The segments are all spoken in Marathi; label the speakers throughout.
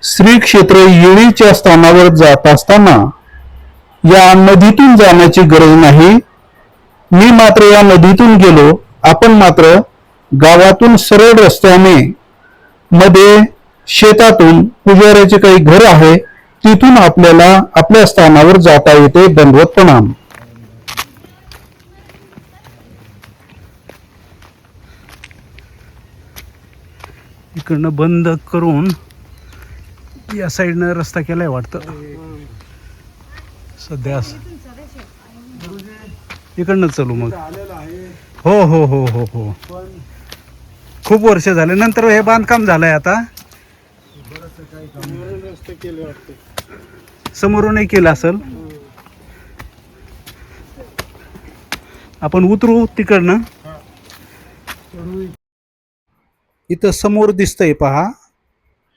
Speaker 1: श्री क्षेत्र येळीच्या स्थानावर जात असताना या नदीतून जाण्याची गरज नाही. मी मात्र या नदीतून गेलो. आपण मात्र गावातून सरळ रस्त्याने मध्ये शेतातून पुजाऱ्याचे काही घर आहे, तिथून आपल्याला आपल्या स्थानावर जाता येते. दंडवत प्रणाम.
Speaker 2: इकडनं बंद करून या साईडनं रस्ता केलाय वाटतं सध्या. इकडनं चालू मग. हो हो हो हो हो खूप वर्ष झाले नंतर हे बांधकाम झालंय. आता समोरूनही केलं असेल. आपण उतरू तिकडनं. इथं समोर दिसतंय पहा,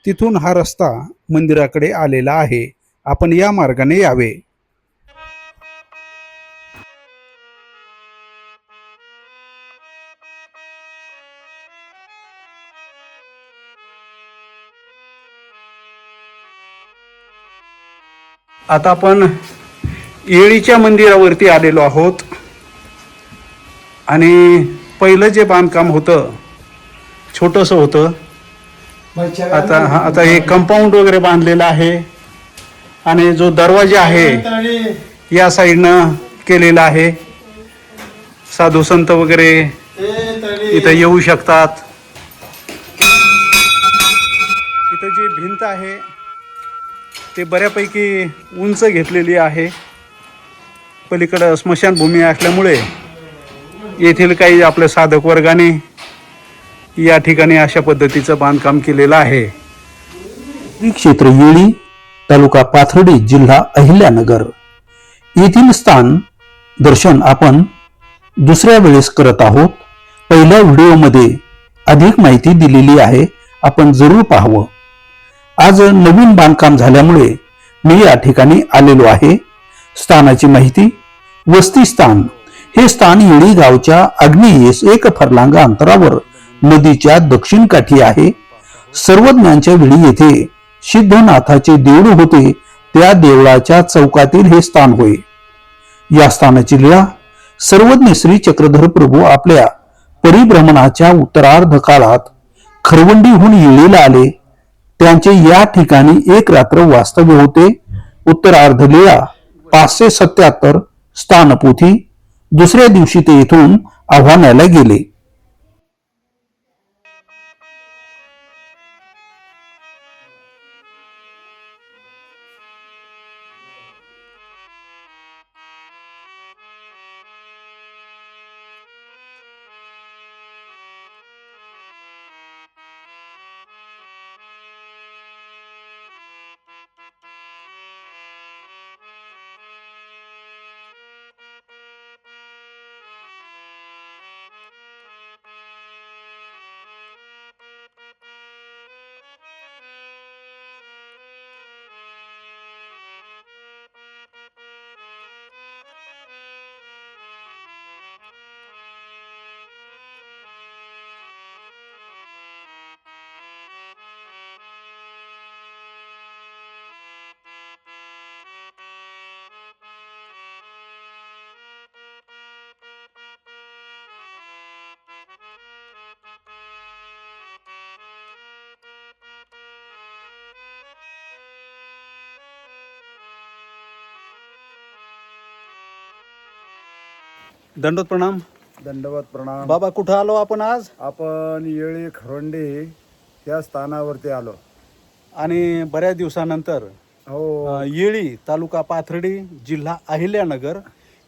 Speaker 2: तिथून हा रस्ता मंदिराकडे आलेला आहे. आपण या मार्गाने यावे. आता आपण येळीच्या मंदिरावरती आलेलो आहोत आणि पहिलं जे बांधकाम होतं छोटंसं होतं. आता हे कंपाऊंड वगैरे बांधलेलं आहे आणि जो दरवाजा आहे या साईडनं केलेला आहे. साधू संत वगैरे इथं येऊ शकतात. इथं जी भिंत आहे ते बऱ्यापैकी उंच घेतलेली आहे. पलीकडं स्मशानभूमी असल्यामुळे येथील काही आपल्या साधक वर्गाने या ठिकाणी अशा पद्धतीचं बांधकाम केलेलं आहे.
Speaker 1: श्री क्षेत्र येळी, तालुका पाथर्डी, जिल्हा अहिल्यानगर येथील स्थान दर्शन आपण दुसऱ्या वेळेस करत आहोत. पहिल्या व्हिडिओमध्ये अधिक माहिती दिलेली आहे, आपण जरूर पाहावं. आज नवीन बांधकाम झाल्यामुळे मी या ठिकाणी आलेलो आहे. स्थानाची माहिती. वस्ती स्थान हे स्थान येळी गावच्या आग्नेयेस 1 फरलांग अंतरावर नदीच्या दक्षिण काठी आहे. सर्वज्ञांच्या वेळी येथे सिद्धनाथाचे देऊळ होते. त्या देवळाच्या चौकातील हे स्थान होय. या स्थानाची लीळा. सर्वज्ञ श्री चक्रधर प्रभू आपल्या परिभ्रमणाच्या उत्तरार्ध काळात खरवंडीहून येळीला आले. त्यांचे या ठिकाणी 1 रात्र वास्तव्य होते. उत्तरार्ध लीळा 577 स्थानपोथी. दुसऱ्या दिवशी ते येथून आव्हानाला गेले.
Speaker 2: दंडवत प्रणाम.
Speaker 3: दंडवत प्रणाम.
Speaker 2: बाबा कुठं आलो आपण आज?
Speaker 3: आपण येळी खरवंडी या स्थानावरती आलो
Speaker 2: आणि बऱ्याच दिवसानंतर
Speaker 3: हो.
Speaker 2: येळी, तालुका पाथर्डी, जिल्हा अहिल्यानगर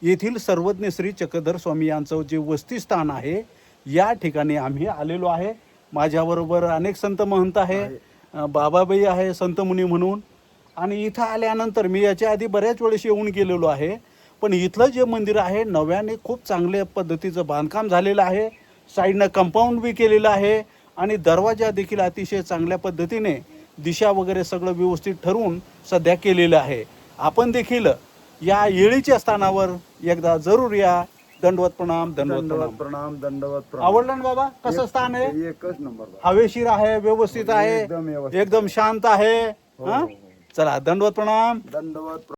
Speaker 2: येथील सर्वज्ञ श्री चक्रधर स्वामी यांचं जे वस्ती स्थान आहे या ठिकाणी आम्ही आलेलो आहे. माझ्याबरोबर अनेक संत महंत आहे, बाबाबाई आहे संत मुनी म्हणून. आणि इथं आल्यानंतर मी याच्या आधी बऱ्याच वेळेस येऊन गेलेलो आहे, पण इथलं जे मंदिर आहे नव्याने खूप चांगल्या पद्धतीचं बांधकाम झालेलं आहे. साईडनं कंपाऊंड बी केलेलं आहे आणि दरवाजा देखील अतिशय चांगल्या पद्धतीने दिशा वगैरे सगळं व्यवस्थित ठरवून सध्या केलेलं आहे. आपण देखील या येळीच्या स्थानावर एकदा जरूर या. दंडवत प्रणाम.
Speaker 3: दंडवत प्रणाम. दंडवत प्रणाम.
Speaker 2: आवडलं ना बाबा? कसं स्थान आहे?
Speaker 3: एकच नंबर.
Speaker 2: हवेशीर आहे, व्यवस्थित आहे,
Speaker 3: एकदम व्यवस्थित.
Speaker 2: एकदम शांत आहे. हा चला दंडवत प्रणाम.
Speaker 3: दंडवत